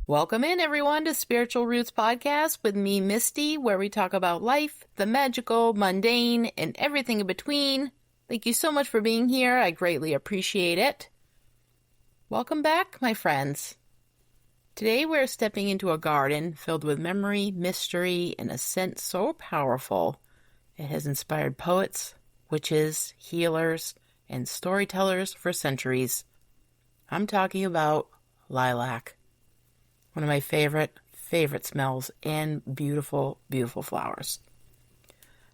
Welcome in, everyone, to Spiritual Roots Podcast with me, Misty, where we talk about life, the magical, mundane, and everything in between. Thank you so much for being here. I greatly appreciate it. Welcome back, my friends. Today we're stepping into a garden filled with memory, mystery, and a scent so powerful it has inspired poets, witches, healers, and storytellers for centuries. I'm talking about lilac. One of my favorite smells and beautiful, beautiful flowers.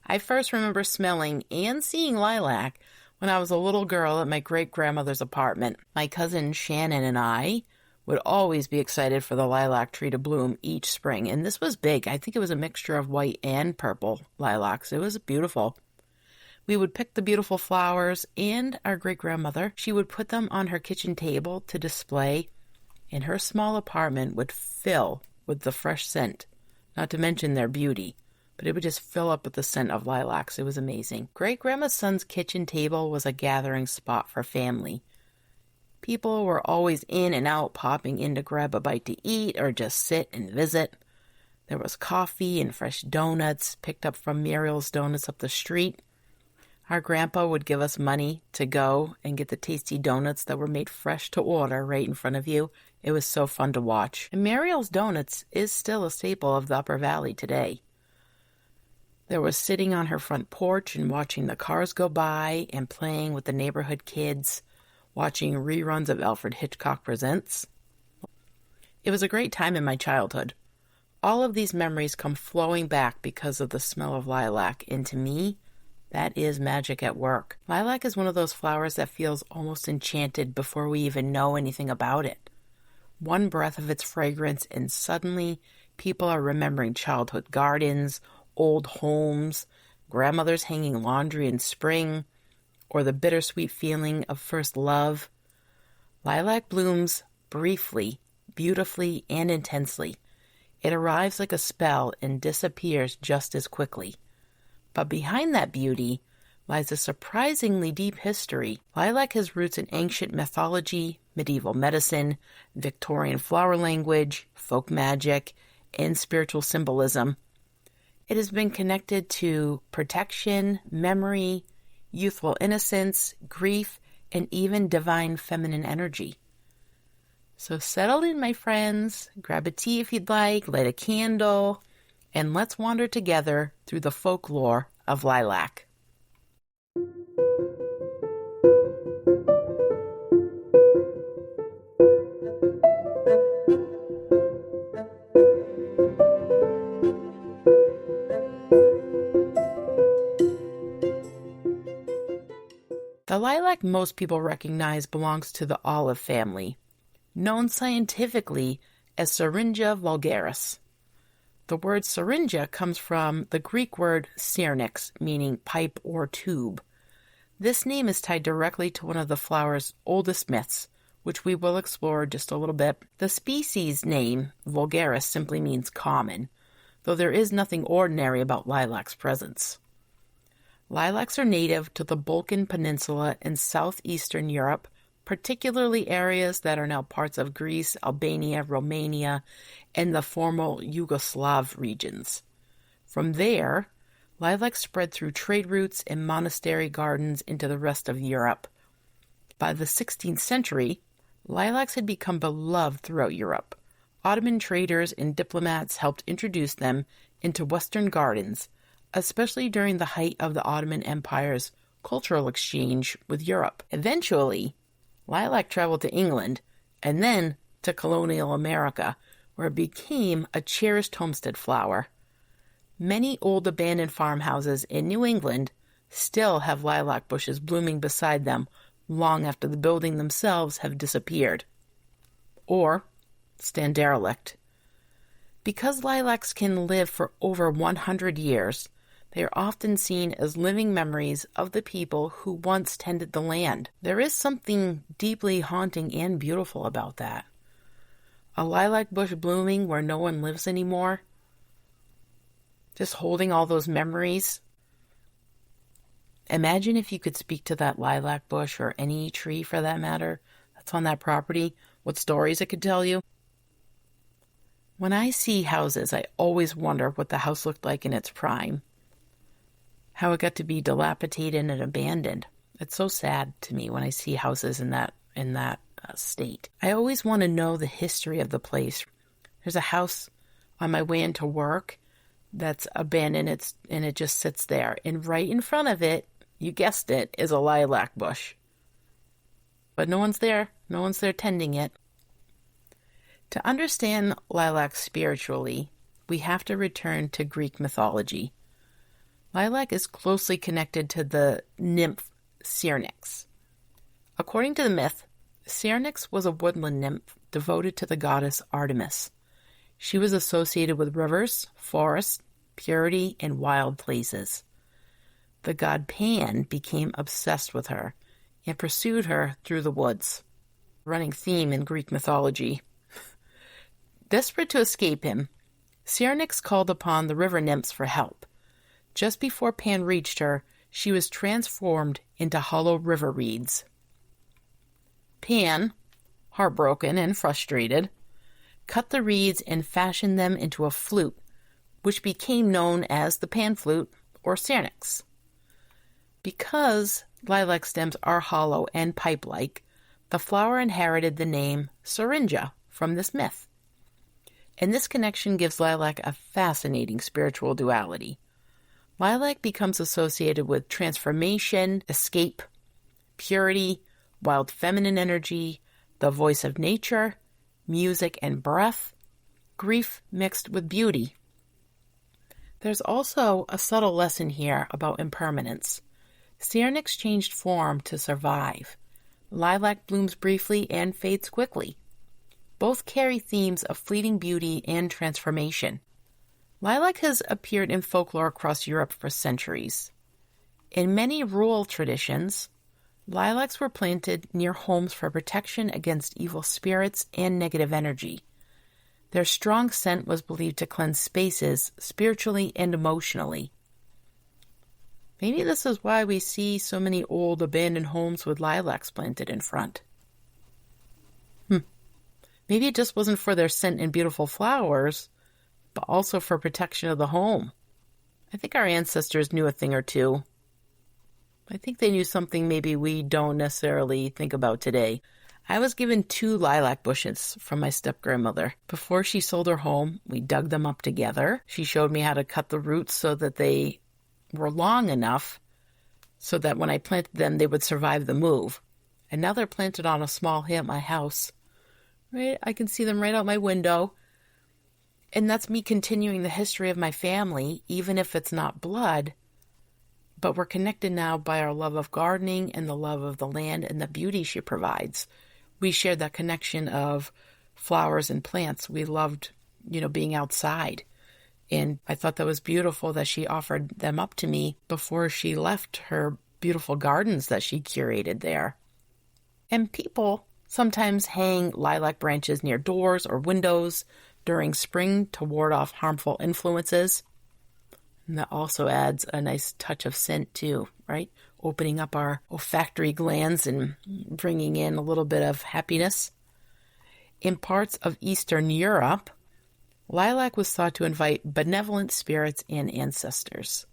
I first remember smelling and seeing lilac when I was a little girl at my great-grandmother's apartment. My cousin Shannon and I would always be excited for the lilac tree to bloom each spring, and this was big. I think it was a mixture of white and purple lilacs. It was beautiful. We would pick the beautiful flowers, and our great-grandmother, she would put them on her kitchen table to display, and her small apartment would fill with the fresh scent, not to mention their beauty, but it would just fill up with the scent of lilacs. It was amazing. Great-grandma's son's kitchen table was a gathering spot for family. People were always in and out, popping in to grab a bite to eat or just sit and visit. There was coffee and fresh donuts picked up from Muriel's Donuts up the street. Our grandpa would give us money to go and get the tasty donuts that were made fresh to order right in front of you. It was so fun to watch. And Muriel's Donuts is still a staple of the Upper Valley today. There was sitting on her front porch and watching the cars go by and playing with the neighborhood kids, watching reruns of Alfred Hitchcock Presents. It was a great time in my childhood. All of these memories come flowing back because of the smell of lilac, and to me, that is magic at work. Lilac is one of those flowers that feels almost enchanted before we even know anything about it. One breath of its fragrance and suddenly people are remembering childhood gardens, old homes, grandmothers hanging laundry in spring, or the bittersweet feeling of first love. Lilac blooms briefly, beautifully, and intensely. It arrives like a spell and disappears just as quickly. But behind that beauty lies a surprisingly deep history. Lilac has roots in ancient mythology, medieval medicine, Victorian flower language, folk magic, and spiritual symbolism. It has been connected to protection, memory, youthful innocence, grief, and even divine feminine energy. So settle in, my friends, grab a tea if you'd like, light a candle, and let's wander together through the folklore of lilac. The lilac most people recognize belongs to the olive family, known scientifically as Syringa vulgaris. The word syringa comes from the Greek word syrinx, meaning pipe or tube. This name is tied directly to one of the flower's oldest myths, which we will explore just a little bit. The species name, vulgaris, simply means common, though there is nothing ordinary about lilac's presence. Lilacs are native to the Balkan Peninsula in southeastern Europe, particularly areas that are now parts of Greece, Albania, Romania, and the former Yugoslav regions. From there, lilacs spread through trade routes and monastery gardens into the rest of Europe. By the 16th century, lilacs had become beloved throughout Europe. Ottoman traders and diplomats helped introduce them into Western gardens, especially during the height of the Ottoman Empire's cultural exchange with Europe. Eventually, lilac traveled to England and then to colonial America, where it became a cherished homestead flower. Many old abandoned farmhouses in New England still have lilac bushes blooming beside them long after the buildings themselves have disappeared or stand derelict. Because lilacs can live for over 100 years, they are often seen as living memories of the people who once tended the land. There is something deeply haunting and beautiful about that. A lilac bush blooming where no one lives anymore, just holding all those memories. Imagine if you could speak to that lilac bush, or any tree for that matter, that's on that property, what stories it could tell you. When I see houses, I always wonder what the house looked like in its prime, how it got to be dilapidated and abandoned. It's so sad to me when I see houses in that state. I always want to know the history of the place. There's a house on my way into work that's abandoned, and it just sits there. And right in front of it, you guessed it, is a lilac bush. But no one's there. No one's there tending it. To understand lilac spiritually, we have to return to Greek mythology. Lilac is closely connected to the nymph Syrinx. According to the myth, Syrinx was a woodland nymph devoted to the goddess Artemis. She was associated with rivers, forests, purity, and wild places. The god Pan became obsessed with her and pursued her through the woods. Running theme in Greek mythology. Desperate to escape him, Syrinx called upon the river nymphs for help. Just before Pan reached her, she was transformed into hollow river reeds. Pan, heartbroken and frustrated, cut the reeds and fashioned them into a flute, which became known as the pan flute or Syrinx. Because lilac stems are hollow and pipe-like, the flower inherited the name syringa from this myth. And this connection gives lilac a fascinating spiritual duality. Lilac becomes associated with transformation, escape, purity, wild feminine energy, the voice of nature, music and breath, grief mixed with beauty. There's also a subtle lesson here about impermanence. Syrinx changed form to survive. Lilac blooms briefly and fades quickly. Both carry themes of fleeting beauty and transformation. Lilac has appeared in folklore across Europe for centuries. In many rural traditions, lilacs were planted near homes for protection against evil spirits and negative energy. Their strong scent was believed to cleanse spaces spiritually and emotionally. Maybe this is why we see so many old abandoned homes with lilacs planted in front. Maybe it just wasn't for their scent and beautiful flowers, but also for protection of the home. I think our ancestors knew a thing or two. I think they knew something maybe we don't necessarily think about today. I was given 2 lilac bushes from my step-grandmother. Before she sold her home, we dug them up together. She showed me how to cut the roots so that they were long enough so that when I planted them, they would survive the move. And now they're planted on a small hill at my house. Right? I can see them right out my window. And that's me continuing the history of my family, even if it's not blood. But we're connected now by our love of gardening and the love of the land and the beauty she provides. We shared that connection of flowers and plants. We loved, being outside. And I thought that was beautiful that she offered them up to me before she left her beautiful gardens that she curated there. And people sometimes hang lilac branches near doors or windows during spring to ward off harmful influences. And that also adds a nice touch of scent too, right? Opening up our olfactory glands and bringing in a little bit of happiness. In parts of Eastern Europe, lilac was thought to invite benevolent spirits and ancestors.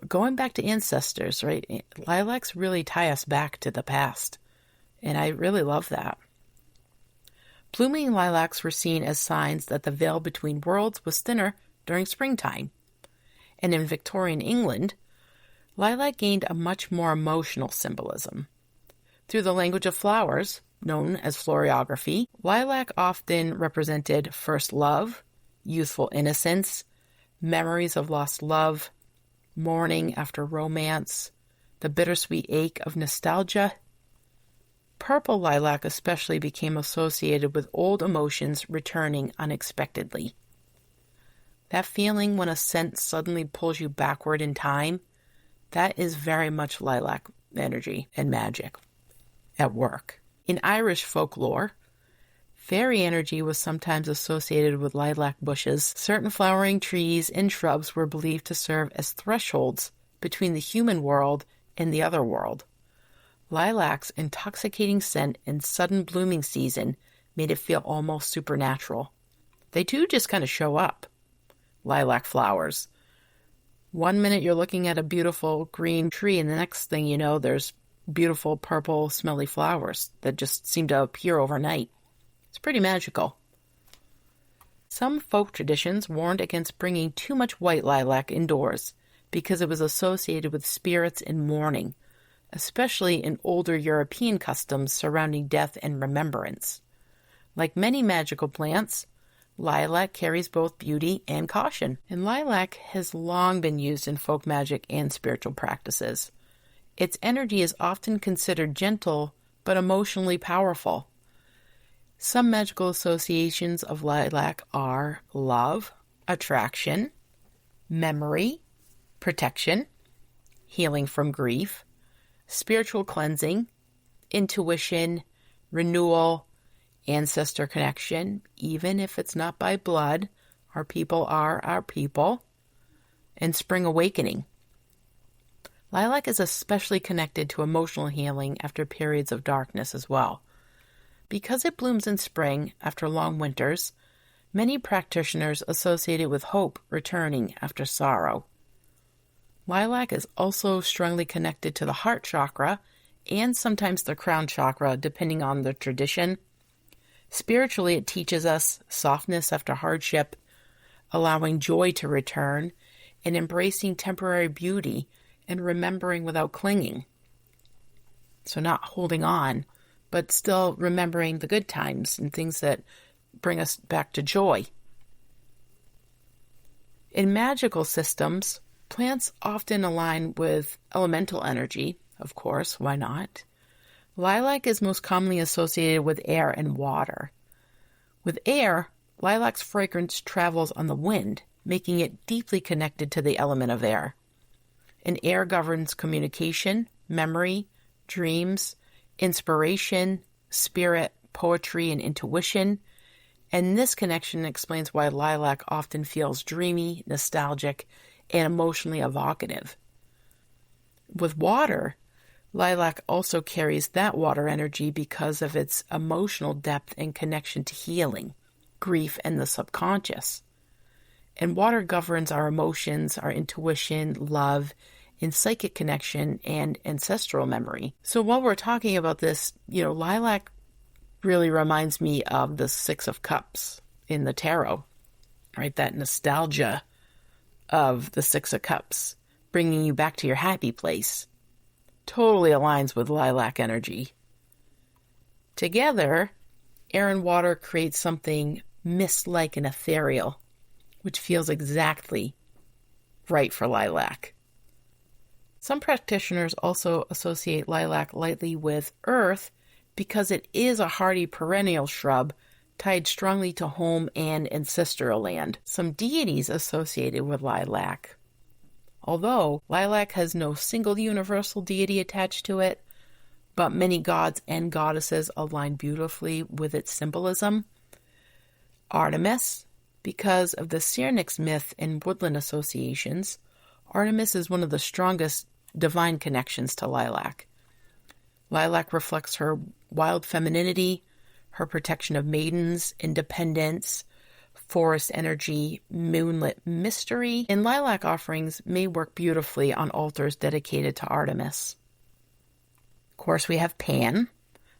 Going back to ancestors, right? Lilacs really tie us back to the past. And I really love that. Blooming lilacs were seen as signs that the veil between worlds was thinner during springtime. And in Victorian England, lilac gained a much more emotional symbolism. Through the language of flowers, known as floriography, lilac often represented first love, youthful innocence, memories of lost love, mourning after romance, the bittersweet ache of nostalgia. Purple lilac especially became associated with old emotions returning unexpectedly. That feeling when a scent suddenly pulls you backward in time, that is very much lilac energy and magic at work. In Irish folklore, fairy energy was sometimes associated with lilac bushes. Certain flowering trees and shrubs were believed to serve as thresholds between the human world and the other world. Lilac's intoxicating scent and sudden blooming season made it feel almost supernatural. They too just kind of show up. Lilac flowers. One minute you're looking at a beautiful green tree, and the next thing you know, there's beautiful purple smelly flowers that just seem to appear overnight. It's pretty magical. Some folk traditions warned against bringing too much white lilac indoors because it was associated with spirits in mourning, especially in older European customs surrounding death and remembrance. Like many magical plants, lilac carries both beauty and caution, and lilac has long been used in folk magic and spiritual practices. Its energy is often considered gentle, but emotionally powerful. Some magical associations of lilac are love, attraction, memory, protection, healing from grief, spiritual cleansing, intuition, renewal, ancestor connection, even if it's not by blood. Our people are our people. And spring awakening. Lilac is especially connected to emotional healing after periods of darkness as well. Because it blooms in spring after long winters, many practitioners associate it with hope returning after sorrow. Lilac is also strongly connected to the heart chakra and sometimes the crown chakra, depending on the tradition. Spiritually, it teaches us softness after hardship, allowing joy to return, and embracing temporary beauty and remembering without clinging. So not holding on, but still remembering the good times and things that bring us back to joy. In magical systems, plants often align with elemental energy, of course, why not? Lilac is most commonly associated with air and water. With air, lilac's fragrance travels on the wind, making it deeply connected to the element of air. And air governs communication, memory, dreams, inspiration, spirit, poetry, and intuition. And this connection explains why lilac often feels dreamy, nostalgic, and emotionally evocative. With water, lilac also carries that water energy because of its emotional depth and connection to healing, grief, and the subconscious. And water governs our emotions, our intuition, love, and psychic connection, and ancestral memory. So while we're talking about this, lilac really reminds me of the Six of Cups in the tarot, right? That nostalgia of the Six of Cups, bringing you back to your happy place. Totally aligns with lilac energy. Together, air and water create something mist-like and ethereal, which feels exactly right for lilac. Some practitioners also associate lilac lightly with earth because it is a hardy perennial shrub tied strongly to home and ancestral land. Some deities associated with lilac. Although lilac has no single universal deity attached to it, but many gods and goddesses align beautifully with its symbolism. Artemis, because of the Syrinx myth and woodland associations, Artemis is one of the strongest divine connections to lilac. Lilac reflects her wild femininity, her protection of maidens, independence, forest energy, moonlit mystery, and lilac offerings may work beautifully on altars dedicated to Artemis. Of course, we have Pan.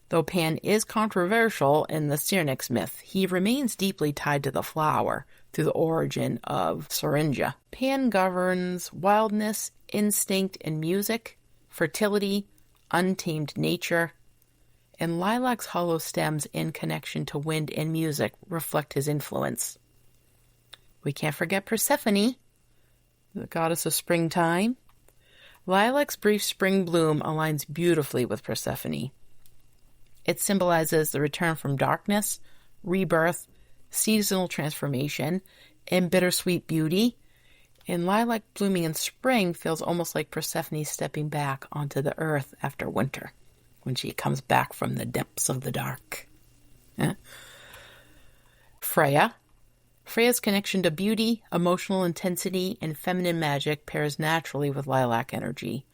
Though Pan is controversial in the Syrinx myth, he remains deeply tied to the flower through the origin of Syringa. Pan governs wildness, instinct, and music, fertility, untamed nature, and lilac's hollow stems in connection to wind and music reflect his influence. We can't forget Persephone, the goddess of springtime. Lilac's brief spring bloom aligns beautifully with Persephone. It symbolizes the return from darkness, rebirth, seasonal transformation, and bittersweet beauty. And lilac blooming in spring feels almost like Persephone stepping back onto the earth after winter, when she comes back from the depths of the dark. Freya's connection to beauty, emotional intensity, and feminine magic pairs naturally with lilac energy.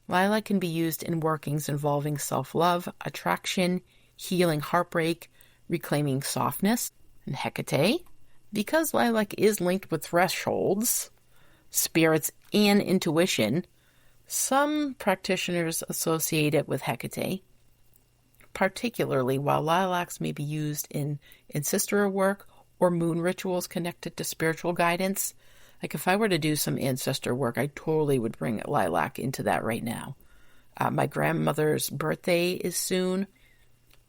Lilac can be used in workings involving self-love, attraction, healing heartbreak, reclaiming softness. And Hecate, Because lilac is linked with thresholds, spirits, and intuition, some practitioners associate it with Hecate, particularly while lilacs may be used in ancestral work or moon rituals connected to spiritual guidance. Like if I were to do some ancestor work, I totally would bring lilac into that right now. My grandmother's birthday is soon,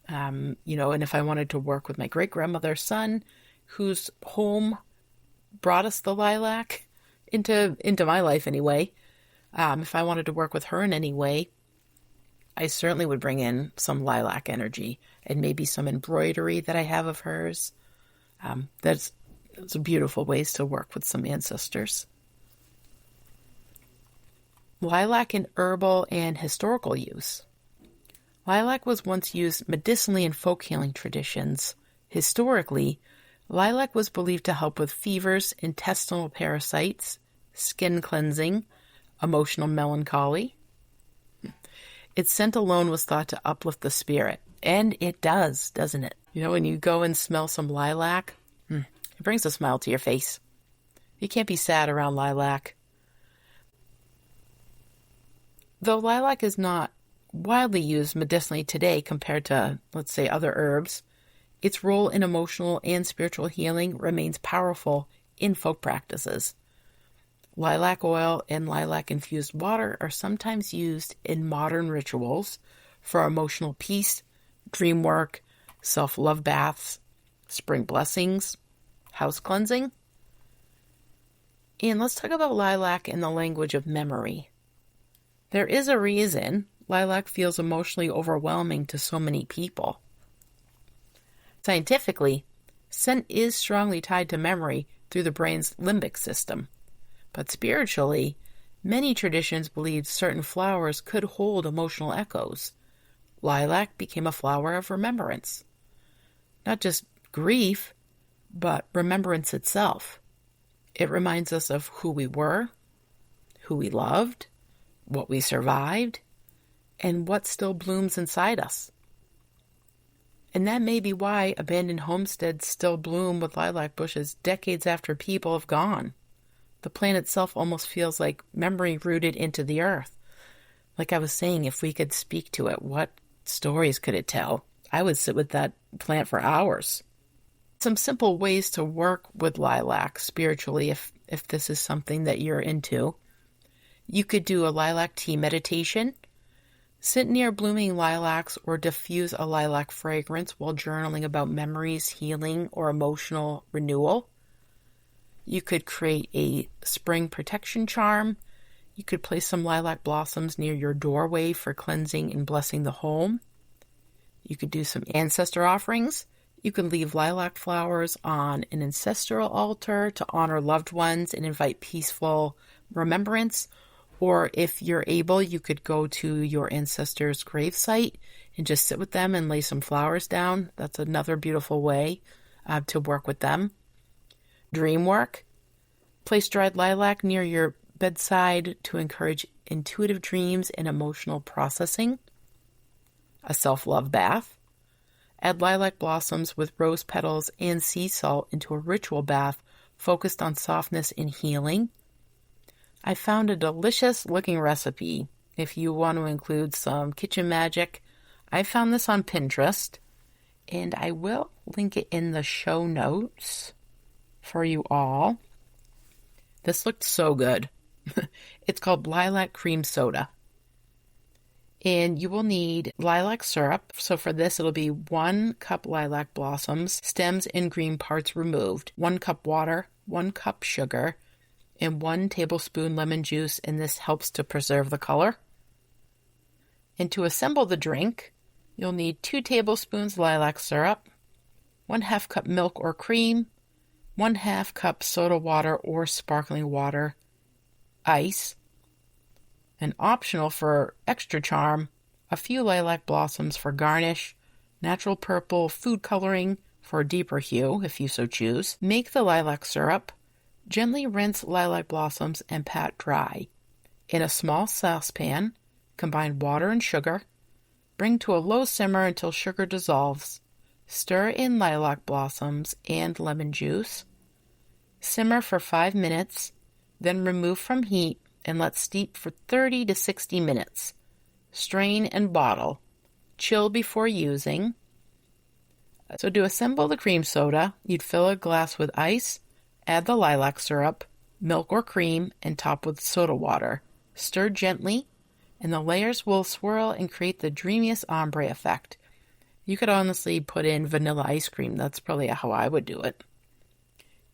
and if I wanted to work with my great-grandmother's son, whose home brought us the lilac into my life anyway, if I wanted to work with her in any way, I certainly would bring in some lilac energy and maybe some embroidery that I have of hers. That's beautiful ways to work with some ancestors. Lilac in herbal and historical use. Lilac was once used medicinally in folk healing traditions. Historically, lilac was believed to help with fevers, intestinal parasites, skin cleansing, emotional melancholy. Its scent alone was thought to uplift the spirit. And it does, doesn't it? When you go and smell some lilac, it brings a smile to your face. You can't be sad around lilac. Though lilac is not widely used medicinally today compared to, let's say, other herbs, its role in emotional and spiritual healing remains powerful in folk practices. Lilac oil and lilac-infused water are sometimes used in modern rituals for emotional peace, dream work, self-love baths, spring blessings, house cleansing. And let's talk about lilac in the language of memory. There is a reason lilac feels emotionally overwhelming to so many people. Scientifically, scent is strongly tied to memory through the brain's limbic system. But spiritually, many traditions believed certain flowers could hold emotional echoes. Lilac became a flower of remembrance. Not just grief, but remembrance itself. It reminds us of who we were, who we loved, what we survived, and what still blooms inside us. And that may be why abandoned homesteads still bloom with lilac bushes decades after people have gone. The plant itself almost feels like memory rooted into the earth. Like I was saying, if we could speak to it, what stories could it tell? I would sit with that plant for hours. Some simple ways to work with lilac spiritually, if this is something that you're into. You could do a lilac tea meditation, sit near blooming lilacs, or diffuse a lilac fragrance while journaling about memories, healing, or emotional renewal. You could create a spring protection charm. You could place some lilac blossoms near your doorway for cleansing and blessing the home. You could do some ancestor offerings. You can leave lilac flowers on an ancestral altar to honor loved ones and invite peaceful remembrance. Or if you're able, you could go to your ancestors' gravesite and just sit with them and lay some flowers down. That's another beautiful way to work with them. Dream work. Place dried lilac near your bedside to encourage intuitive dreams and emotional processing. A self-love bath. Add lilac blossoms with rose petals and sea salt into a ritual bath focused on softness and healing. I found a delicious looking recipe if you want to include some kitchen magic. I found this on Pinterest, and I will link it in the show notes for you all. This looked so good. It's called lilac cream soda. And you will need lilac syrup. So for this, it'll be 1 cup lilac blossoms, stems and green parts removed, 1 cup water, 1 cup sugar, and 1 tablespoon lemon juice, and this helps to preserve the color. And to assemble the drink, you'll need 2 tablespoons lilac syrup, 1/2 cup milk or cream, 1/2 cup soda water or sparkling water, ice, and optional for extra charm, a few lilac blossoms for garnish, natural purple food coloring for a deeper hue if you so choose. Make the lilac syrup. Gently rinse lilac blossoms and pat dry. In a small saucepan, combine water and sugar. Bring to a low simmer until sugar dissolves. Stir in lilac blossoms and lemon juice. Simmer for 5 minutes, then remove from heat and let steep for 30 to 60 minutes. Strain and bottle. Chill before using. So to assemble the cream soda, you'd fill a glass with ice, add the lilac syrup, milk or cream, and top with soda water. Stir gently, and the layers will swirl and create the dreamiest ombre effect. You could honestly put in vanilla ice cream. That's probably how I would do it.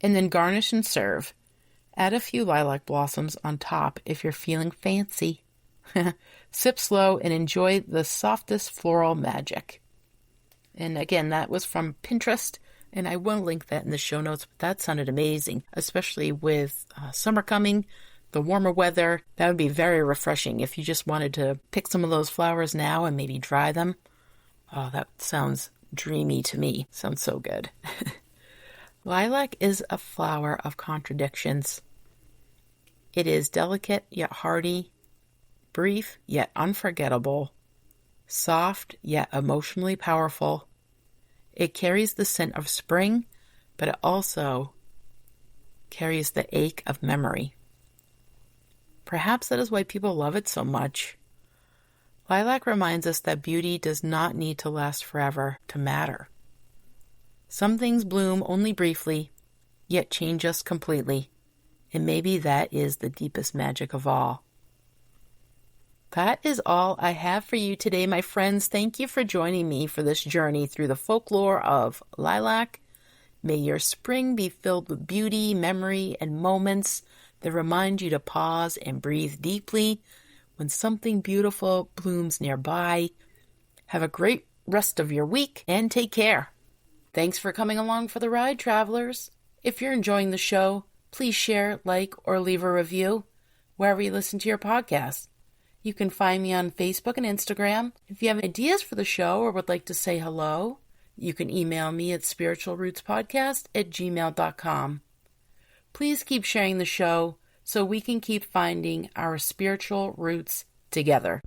And then garnish and serve. Add a few lilac blossoms on top if you're feeling fancy. Sip slow and enjoy the softest floral magic. And again, that was from Pinterest, and I will link that in the show notes, but that sounded amazing, especially with summer coming, the warmer weather. That would be very refreshing if you just wanted to pick some of those flowers now and maybe dry them. Oh, that sounds dreamy to me. Sounds so good. Lilac is a flower of contradictions. It is delicate yet hardy, brief yet unforgettable, soft yet emotionally powerful. It carries the scent of spring, but it also carries the ache of memory. Perhaps that is why people love it so much. Lilac reminds us that beauty does not need to last forever to matter. Some things bloom only briefly, yet change us completely, and maybe that is the deepest magic of all. That is all I have for you today, my friends. Thank you for joining me for this journey through the folklore of lilac. May your spring be filled with beauty, memory, and moments that remind you to pause and breathe deeply when something beautiful blooms nearby. Have a great rest of your week and take care. Thanks for coming along for the ride, travelers. If you're enjoying the show, please share, like, or leave a review wherever you listen to your podcast. You can find me on Facebook and Instagram. If you have ideas for the show or would like to say hello, you can email me at spiritualrootspodcast@gmail.com. Please keep sharing the show so we can keep finding our spiritual roots together.